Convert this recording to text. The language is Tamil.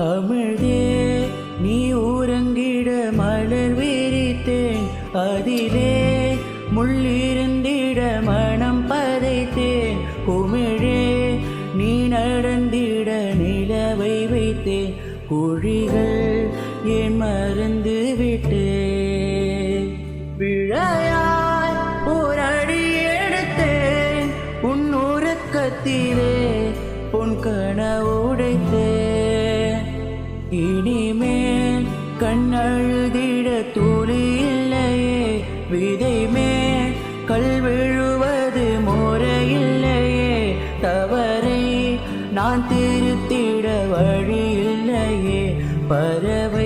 அமிழ்தே நீ உறங்கிட மலர் விரித்தேன், அதிலே முள்ளிருந்திட மனம் பதைத்தேன். குமிழே நீ நடந்திட நிலவை வைத்தேன், குழிகள் ஏன் மறந்து விட்டேன். விழையாய் ஓரடி எடுத்தேன், உன் உறக்கத்திலே உன் கனவுடைத்தேன். இனிமேல் கண்ணழுதிட துளி இல்லையே, விதை மேல் கல் விழுவது முறையில்லையே. தவறை நான் திருத்திட வழி இல்லையே, பறவை